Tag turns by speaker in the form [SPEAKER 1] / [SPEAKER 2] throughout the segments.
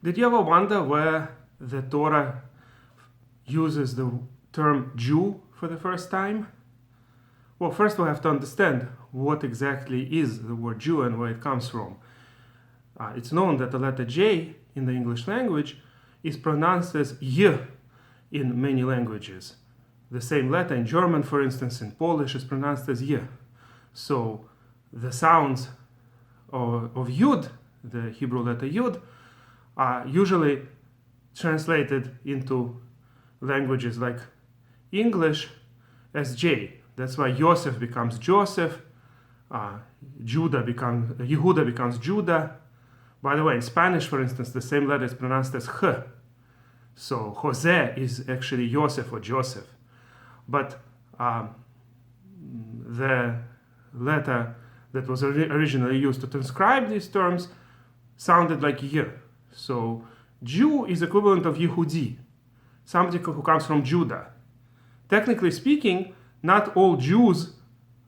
[SPEAKER 1] Did you ever wonder where the Torah uses the term Jew for the first time? Well, first we have to understand what exactly is the word Jew and where it comes from. It's known that the letter J in the English language is pronounced as Y in many languages. The same letter in German, for instance, in Polish is pronounced as Y. So the sounds of Yud, the Hebrew letter Yud, are usually translated into languages like English as J. That's why Yosef becomes Joseph, Yehuda becomes Judah. By the way, in Spanish, for instance, the same letter is pronounced as H. So Jose is actually Yosef or Joseph. But the letter that was originally used to transcribe these terms sounded like Y. So Jew is equivalent of Yehudi, somebody who comes from Judah. Technically speaking, not all Jews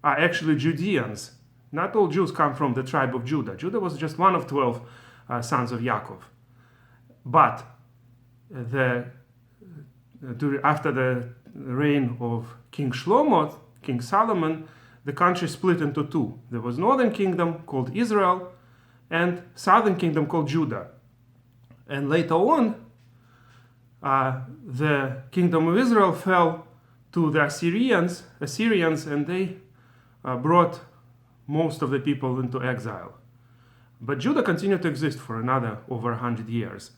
[SPEAKER 1] are actually Judeans. Not all Jews come from the tribe of Judah. Judah was just one of 12 sons of Yaakov. But after the reign of King Shlomo, King Solomon, the country split into two. There was northern kingdom called Israel and southern kingdom called Judah. And later on, the kingdom of Israel fell to the Assyrians, and they brought most of the people into exile. But Judah continued to exist for another over 100 years.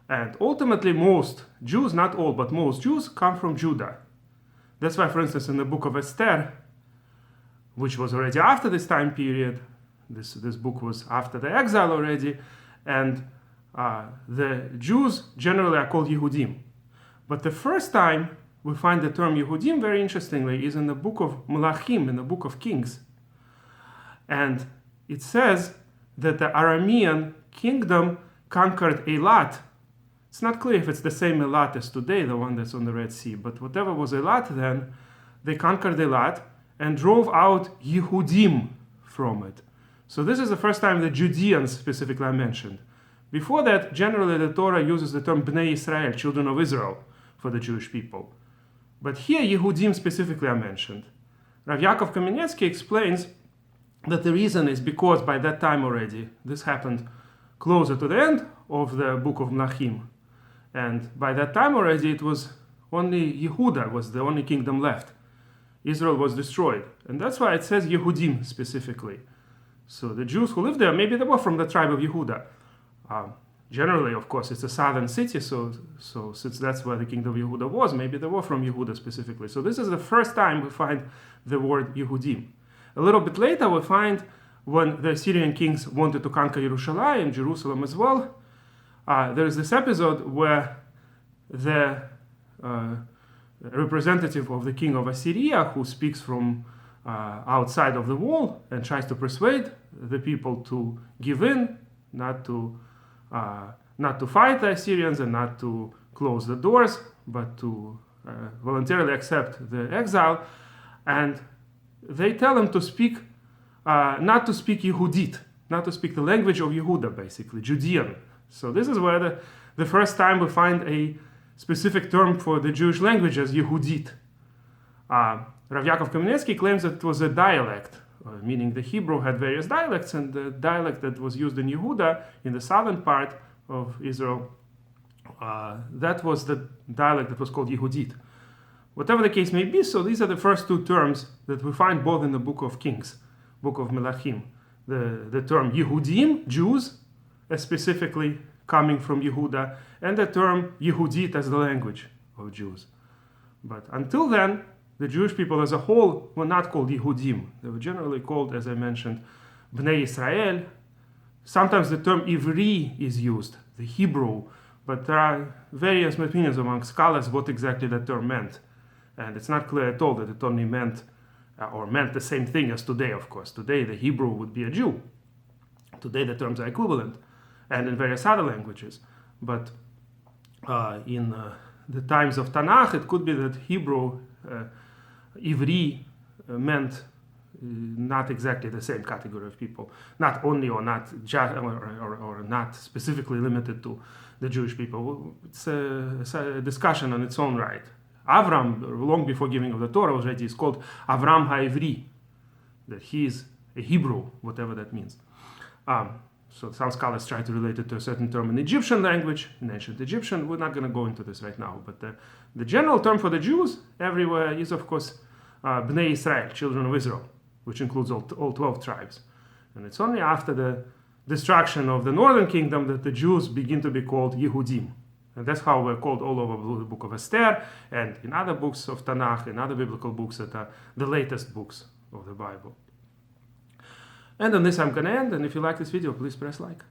[SPEAKER 1] And ultimately most Jews, not all, but most Jews come from Judah. That's why, for instance, in the book of Esther, which was already after this time period, this book was after the exile already, and the Jews generally are called Yehudim. But the first time we find the term Yehudim, very interestingly, is in the book of Melachim, in the book of Kings. And it says that the Aramean kingdom conquered Eilat. It's not clear if it's the same Eilat as today, the one that's on the Red Sea, but whatever was Eilat then, they conquered Eilat and drove out Yehudim from it. So this is the first time the Judeans specifically are mentioned. Before that, generally the Torah uses the term Bnei Israel, children of Israel, for the Jewish people. But here Yehudim specifically are mentioned. Rav Yaakov Kamenetsky explains that the reason is because by that time already, this happened closer to the end of the book of Melachim. And by that time already, it was only Yehuda was the only kingdom left. Israel was destroyed. And that's why it says Yehudim specifically. So the Jews who lived there, maybe they were from the tribe of Yehuda. Generally, of course, it's a southern city, so since that's where the kingdom of Yehuda was, maybe they were from Yehuda specifically. So this is the first time we find the word Yehudim. A little bit later, we find when the Assyrian kings wanted to conquer Yerushalayim, Jerusalem as well, there is this episode where the representative of the king of Assyria, who speaks from outside of the wall and tries to persuade the people to give in, not to fight the Assyrians and not to close the doors, but to voluntarily accept the exile. And they tell him to speak, not to speak Yehudit, not to speak the language of Yehuda, basically, Judean. So this is where the first time we find a specific term for the Jewish language as Yehudit. Rav Yaakov Kamenetsky claims that it was a dialect, meaning the Hebrew had various dialects, and the dialect that was used in Yehuda, in the southern part of Israel, that was the dialect that was called Yehudit. Whatever the case may be, so these are the first two terms that we find both in the book of Kings, book of Melachim. The term Yehudim, Jews, specifically coming from Yehuda, and the term Yehudit as the language of Jews. But until then, the Jewish people as a whole were not called Yehudim. They were generally called, as I mentioned, Bnei Israel. Sometimes the term Ivri is used, the Hebrew, but there are various opinions among scholars what exactly that term meant. And it's not clear at all that it only meant the same thing as today, of course. Today the Hebrew would be a Jew. Today the terms are equivalent, and in various other languages. But in the times of Tanakh, it could be that Hebrew, Ivri, meant not exactly the same category of people, not only or not specifically limited to the Jewish people. It's a discussion on its own right. Avram, long before giving of the Torah already, is called Avram HaIvri, that he is a Hebrew, whatever that means. So some scholars try to relate it to a certain term in Egyptian language, in ancient Egyptian. We're not going to go into this right now, but the general term for the Jews everywhere is, of course, Bnei Israel, children of Israel, which includes all 12 tribes. And it's only after the destruction of the northern kingdom that the Jews begin to be called Yehudim. And that's how we're called all over the book of Esther and in other books of Tanakh, in other biblical books that are the latest books of the Bible. And on this I'm going to end, and if you like this video, please press like.